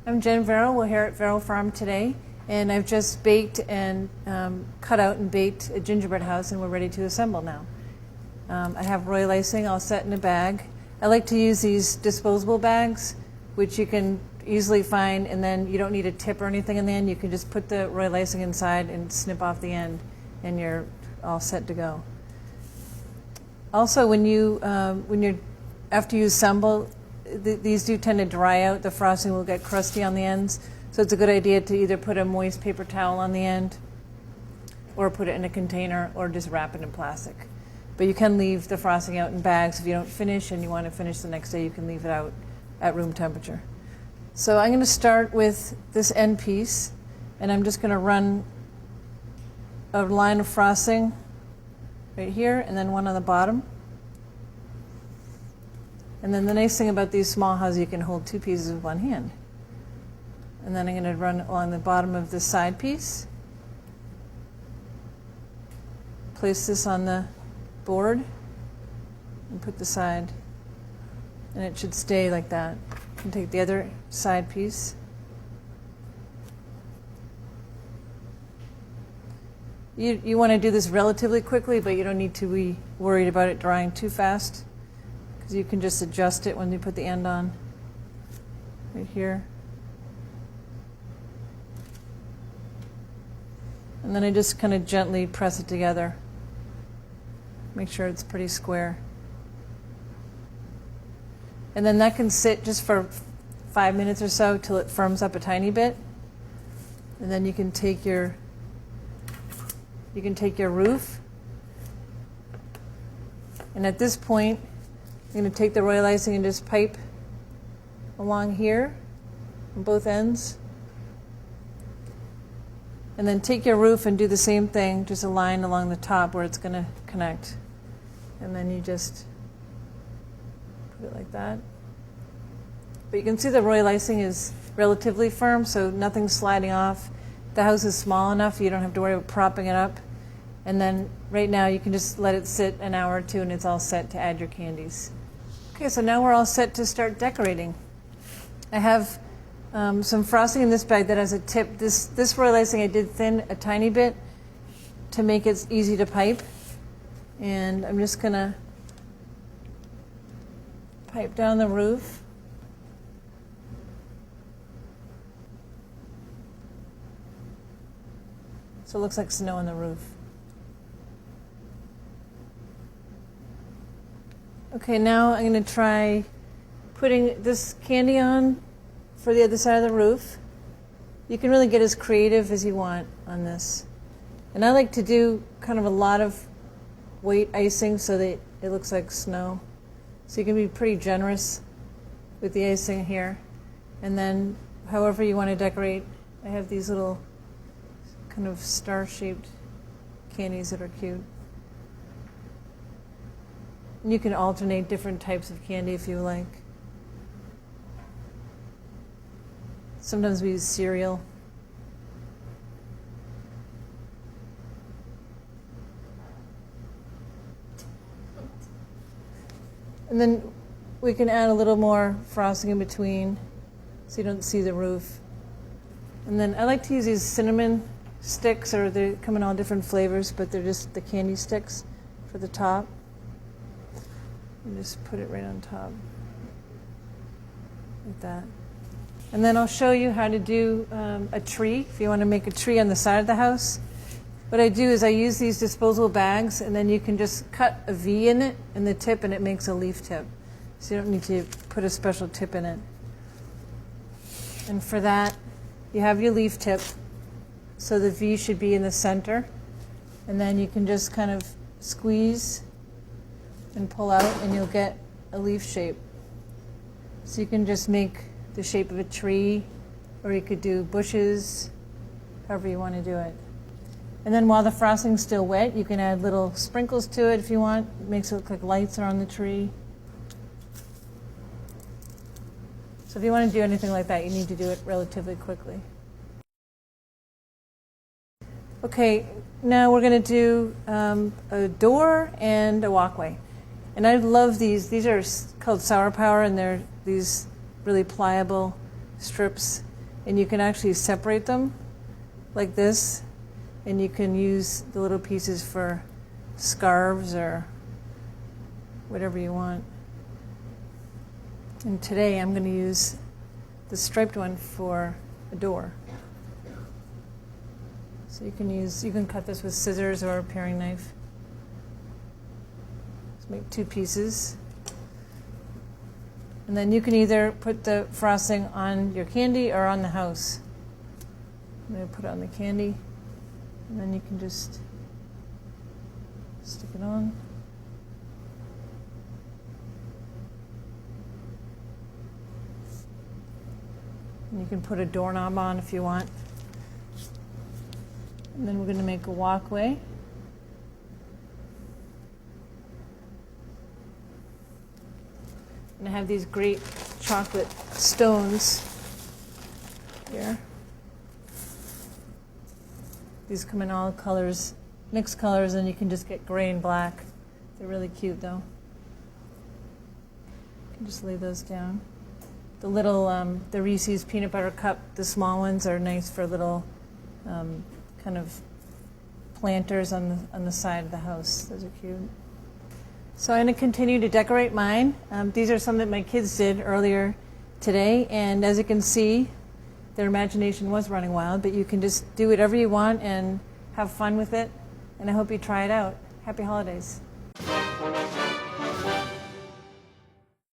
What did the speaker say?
I'm Jen Verrill. We're here at Verrill Farm today, and I've just baked and cut out and baked a gingerbread house, and we're ready to assemble now. I have royal icing all set in a bag. I like to use these disposable bags, which you can easily find, and then you don't need a tip or anything in the end. You can just put the royal icing inside and snip off the end, and you're all set to go. Also, when you're after you assemble, these do tend to dry out. The frosting will get crusty on the ends, so it's a good idea to either put a moist paper towel on the end, or put it in a container, or just wrap it in plastic. But you can leave the frosting out in bags if you don't finish and you want to finish the next day. You can leave it out at room temperature. So I'm going to start with this end piece, and I'm just going to run a line of frosting right here, and then one on the bottom. And then the nice thing about these small houses, you can hold two pieces with one hand. And then I'm going to run along the bottom of this side piece. Place this on the board and put the side, and it should stay like that. And take the other side piece. You want to do this relatively quickly, but you don't need to be worried about it drying too fast, because you can just adjust it when you put the end on right here. And then I just kind of gently press it together. Make sure it's pretty square. And then that can sit just for 5 minutes or so till it firms up a tiny bit. And then you can take your roof. And at this point, I'm going to take the royal icing and just pipe along here on both ends. And then take your roof and do the same thing, just a line along the top where it's going to connect. And then you just put it like that. But you can see the royal icing is relatively firm, so nothing's sliding off. The house is small enough, you don't have to worry about propping it up. And then right now you can just let it sit an hour or two, and it's all set to add your candies. Okay, so now we're all set to start decorating. I have some frosting in this bag that has a tip. This royal icing I did thin a tiny bit to make it easy to pipe. And I'm just going to pipe down the roof. So it looks like snow on the roof. Okay, now I'm going to try putting this candy on for the other side of the roof. You can really get as creative as you want on this. And I like to do kind of a lot of white icing so that it looks like snow. So you can be pretty generous with the icing here. And then however you want to decorate, I have these little kind of star-shaped candies that are cute. And you can alternate different types of candy if you like. Sometimes we use cereal. And then we can add a little more frosting in between so you don't see the roof. And then I like to use these cinnamon sticks, or they come in all different flavors, but they're just the candy sticks for the top. And just put it right on top, like that. And then I'll show you how to do a tree, if you want to make a tree on the side of the house. What I do is I use these disposable bags, and then you can just cut a V in it, in the tip, and it makes a leaf tip. So you don't need to put a special tip in it. And for that, you have your leaf tip. So the V should be in the center. And then you can just kind of squeeze and pull out, and you'll get a leaf shape. So you can just make the shape of a tree, or you could do bushes, however you want to do it. And then while the frosting's still wet, you can add little sprinkles to it if you want. It makes it look like lights are on the tree. So if you want to do anything like that, you need to do it relatively quickly. Okay, now we're going to do a door and a walkway. And I love these. These are called Sour Power, and they're these really pliable strips. and you can actually separate them like this, and you can use the little pieces for scarves or whatever you want. And today I'm going to use the striped one for a door. So you can cut this with scissors or a paring knife. Let's make 2 pieces. And then you can either put the frosting on your candy or on the house. I'm going to put it on the candy, and then you can just stick it on. And you can put a doorknob on if you want. And then we're going to make a walkway. And I have these great chocolate stones here. These come in all colors, mixed colors, and you can just get gray and black. They're really cute, though. You can just lay those down. The little, the Reese's peanut butter cup, the small ones are nice for little kind of planters on the side of the house. Those are cute. So I'm going to continue to decorate mine. These are some that my kids did earlier today, and as you can see, their imagination was running wild, but you can just do whatever you want and have fun with it, and I hope you try it out. Happy holidays.